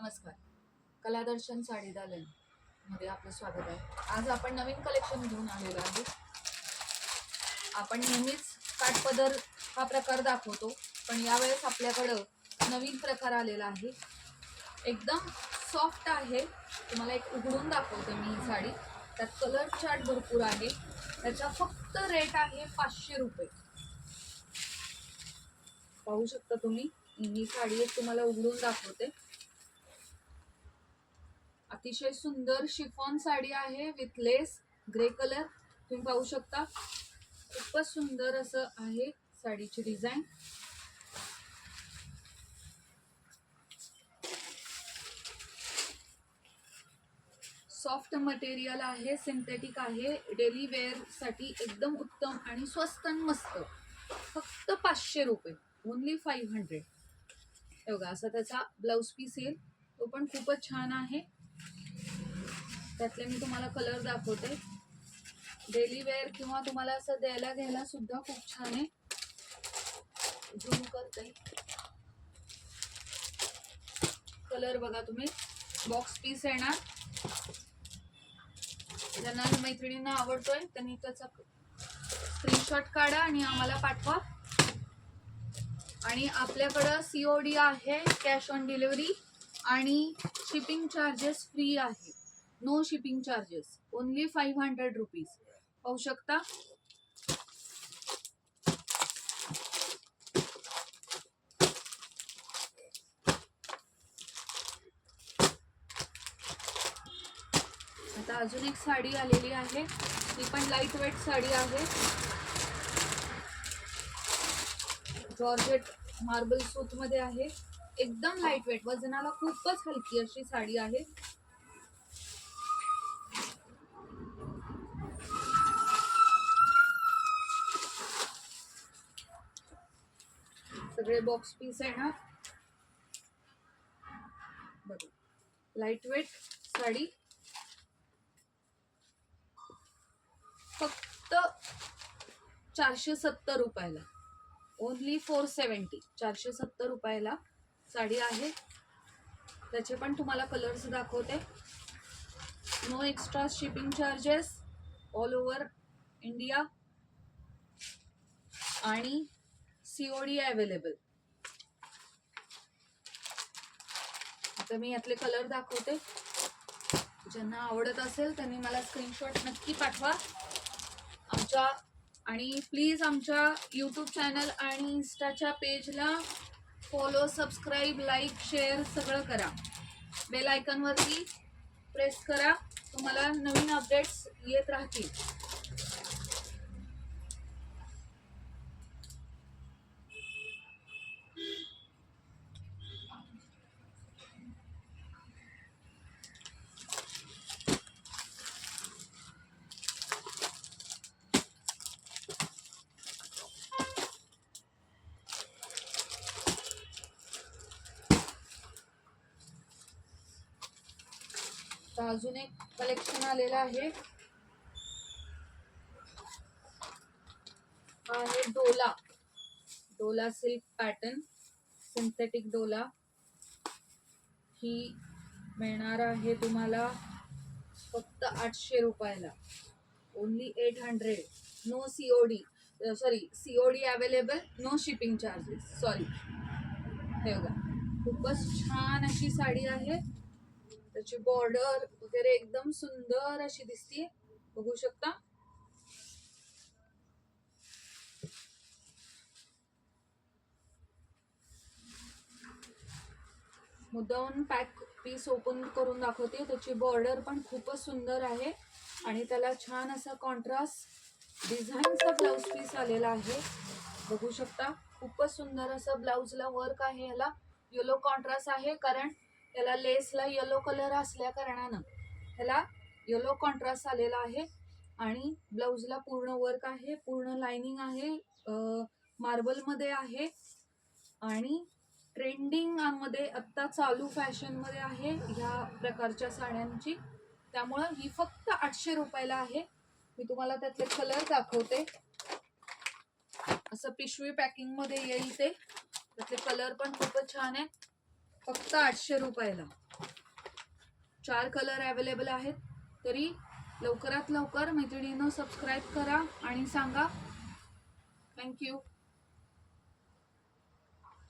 नमस्कार. कलादर्शन साडी दालन मध्ये आपलं स्वागत आहे. आज आपण नवीन कलेक्शन घेऊन आलेलो आहे. आपण नेहमीच काठपदर हा प्रकार दाखवतो, पण यावेळेस आपल्याकडं नवीन प्रकार आलेला आहे. एकदम सॉफ्ट आहे. तुम्हाला एक उघडून दाखवते मी ही साडी. त्यात कलर चार्ट भरपूर आहे. त्याचा फक्त रेट आहे 500 रुपये. पाहू शकता तुम्ही. ही साडी एक तुम्हाला उघडून दाखवते. अतिशय सुंदर शिफॉन साडी आहे विथ लेस, ग्रे कलर तुम्ही पाहू शकता. खूपच सुंदर असं आहे साडीची डिझाईन. सॉफ्ट मटेरियल आहे, सिंथेटिक आहे. डेली वेअर साठी एकदम उत्तम आणि स्वस्त आणि मस्त. फक्त 500 रुपये, ओनली 500. बघा असं त्याचा ब्लाउज पीस येईल. तो पण खूपच छान आहे. त्यातले मी तुम्हाला कलर दाखवते. डेली वेअर किंवा तुम्हाला असं द्यायला घ्यायला सुद्धा खूप छान आहे. झूम करते. कलर बघा तुम्ही. बॉक्स पीस येणार. ज्यांना मैत्रिणींना आवडतोय त्यांनी त्याचा स्क्रीनशॉट काढा आणि आम्हाला पाठवा. आणि आपल्याकडं COD आहे, कॅश ऑन डिलिव्हरी, आणि शिपिंग चार्जेस फ्री आहे. No shipping charges, only 500 rupees. पाहू शकता. आता अजून एक साडी आलेली आहे. ती पण लाईट वेट साडी आहे. जॉर्जेट मार्बल सूत मध्ये आहे. एकदम लाईट वेट, वजनाला खूपच हलकी अशी साडी आहे. सगळे बॉक्स पीस आहे ना. बघा लाईट वेट साडी. फक्त 470 रुपयाला, ओनली 470. 470 रुपयाला साडी आहे. त्याचे पण तुम्हाला कलर्स दाखवते. No extra shipping charges, all over India, आणि COD अवेलेबल. आता मी यातले कलर दाखवते. ज्यांना आवडत असेल त्यांनी मला स्क्रीनशॉट नक्की पाठवा आमच्या. आणि प्लीज आमच्या यूट्यूब चॅनल आणि इन्स्टाच्या पेजला फॉलो, सबस्क्राईब, लाईक, शेअर सगळं करा. बेल आयकॉनवरती प्रेस करा. तुम्हाला नवीन अपडेट्स येत राहतील. तर अजून एक कलेक्शन आलेलं आहे. हा आहे डोला सिल्क पॅटर्न, सिंथेटिक डोला. ही मिळणार आहे तुम्हाला फक्त 800 रुपयाला, only 800. No COD, sorry COD available, no shipping charges. Sorry. हे बघा खूपच छान अशी साडी आहे. त्याची बॉर्डर वगैरे एकदम सुंदर अशी दिसते. बघू शकता. मुद्दाम पॅक पीस ओपन करून दाखवते. त्याची बॉर्डर पण खूपच सुंदर आहे आणि त्याला छान असा कॉन्ट्रास्ट डिझाईनचा ब्लाउज पीस आलेला आहे. बघू शकता. खूपच सुंदर असं ब्लाउजला वर्क आहे. याला येलो कॉन्ट्रास्ट आहे, कारण याला लेसला येलो कलर असल्या कारणानं ह्याला येलो कॉन्ट्रास्ट आलेला आहे. आणि ब्लाउजला पूर्ण वर्क आहे, पूर्ण लाइनिंग आहे, मार्बल मध्ये आहे, आणि ट्रेंडिंग मध्ये आत्ता चालू फॅशन मध्ये आहे ह्या प्रकारच्या साड्यांची. त्यामुळं ही फक्त 800 रुपयाला आहे. मी तुम्हाला त्यातले कलर दाखवते. असं पिशवी पॅकिंग मध्ये येईल ते. त्यातले कलर पण खूपच छान आहे. फक्त 800 रुपयाला. 4 कलर अवेलेबल आहेत. तरी लवकरात लवकर मैत्रिणींनो सबस्क्राईब करा आणि सांगा. थँक्यू.